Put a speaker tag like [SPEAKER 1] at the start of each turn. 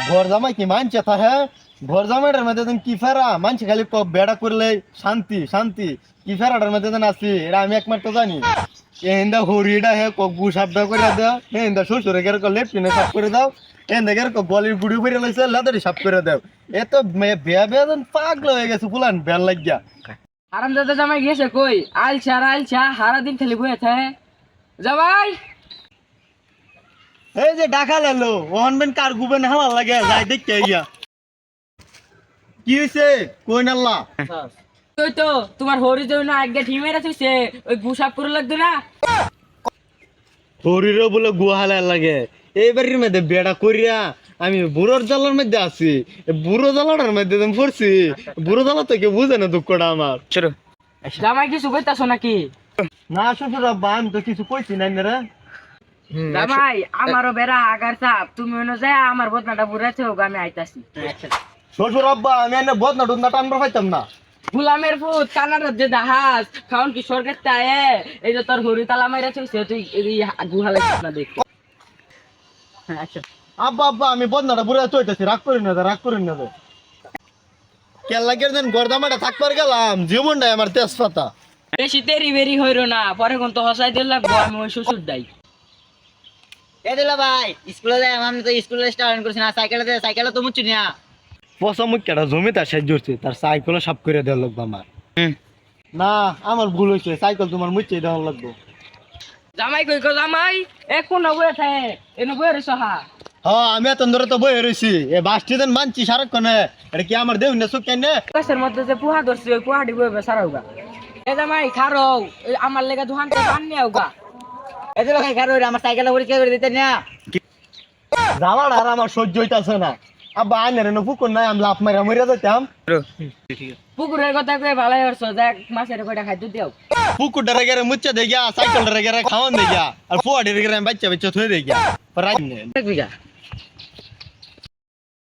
[SPEAKER 1] ঘর জামাই কি মানছে তা হ্যাঁ ঘর জামাইটার মধ্যে তুমি কি ফেরা মানছে খালি বেড়া করলে শান্তি শান্তি কি ফেরাটার মধ্যে আসি এটা আমি একমাত্র জানি এন্দা হরিটা হে গু সাবডা করে দাও এন্দা শ্বশুরে গের লেফটিনে সাফ করে দাও এন্দা গের গলির গুড়ি ফিরে লাইছে লাদারি সাফ করে দাও এ তো বেয়া বেয়া পাগল হয়ে গেছে ফুলান বেল লাগিয়া
[SPEAKER 2] আরামদাদা জামাই গেছে কই আলছা সারা দিন খালি বয়ে থাকে জামাই
[SPEAKER 1] এই যে ডাকা লালো ওহন বেন কার গুবেন হালা লাগে যাই দেখতে গিয়া কি হইছে কই নাল্লা
[SPEAKER 2] তুই তো তোমার হরি জন্য আগে ঠিমের আছে ওই গুসাপ করে লাগতো না
[SPEAKER 1] হরিরও বলে গুহালা লাগে এইবারের মধ্যে বেড়া করিয়া আমি বুড়োর জ্বালার মধ্যে আছি বুড়ো জ্বালাটার মধ্যে তুমি পড়ছি বুড়ো জ্বালা তো কেউ বুঝে না দুঃখটা আমার
[SPEAKER 2] জামাই কিছু কইতাছো নাকি
[SPEAKER 1] না শ্বশুর আব্বা আমি তো কিছু কইছি না রে
[SPEAKER 2] জামাই আমারও বেড়া আগার চাপ তুমি মনে যায় আমার বদনাটা বুড়াছে হোক আমি আইতাছি
[SPEAKER 1] শ্বশুর আব্বা আমি এনে বদনা টুদনা টানবার পাইতাম না
[SPEAKER 2] গুলামের ফুট কানাডার যে জাহাজ খাউন কি সরকার চায় এই যে তোর হরি তালা মাইরা চলছে তুই গুহালে না দেখ আচ্ছা
[SPEAKER 1] আব্বা আব্বা আমি বদনাটা বুড়া চইতেছি রাগ করি না রাগ করি না কেন লাগে যেন গরদামাটা থাকবার গেলাম জীবনটাই আমার তেজপাতা
[SPEAKER 2] বেশি তেরি বেরি হইল না পরে কোন তো হসাই দিল লাগবো আমি ওই শ্বশুর দাই
[SPEAKER 3] এ দিলা ভাই স্কুলে যাই আমি তো স্কুলে স্টার্ট করছি না সাইকেলে তো মুচ্ছি না
[SPEAKER 1] পচা মুখটা জমি তার সাহায্য করছে তার সাইকেল সাফ করে দেওয়া লাগবে আমার না আমার ভুল হয়েছে সাইকেল তোমার মুচ্ছে দেওয়া লাগবে
[SPEAKER 2] জামাই কই গো জামাই এখন বয়ে থাকে এনে বয়ে রে সহা
[SPEAKER 1] হ্যাঁ আমি এত ধরে তো বয়ে রয়েছি এ বাসটি দেন মানছি সারাক্ষণে এটা কি আমার দেহ না সুখ কেন
[SPEAKER 2] গাছের মধ্যে যে পুহা ধরছি ওই পুহাটি বয়ে সারাউগা এ জামাই খারো আমার লেগে দুহান থেকে পান নিয়ে আউগা
[SPEAKER 3] এ দিলা ভাই কারো আমার সাইকেলে পরীক্ষা করে দিতে না
[SPEAKER 1] জ্বালাটা আর আমার সহ্য হইতাছে না আব্বা আইনের এনে পুকুর নাই আমি লাফ মারা মরিয়া যেতাম
[SPEAKER 2] পুকুরের কথা কয়ে ভালাই হরছ দেখ মাছের কয়টা খাইতে দিও
[SPEAKER 1] পুকুরটারে গেলে মুচ্ছে দে গিয়া সাইকেলটারে গেলে খাওয়ান দে গিয়া আর ফুয়াটির গেলে বাচ্চা বাচ্চা থুয়ে দে গিয়া রাত
[SPEAKER 2] এক বিঘা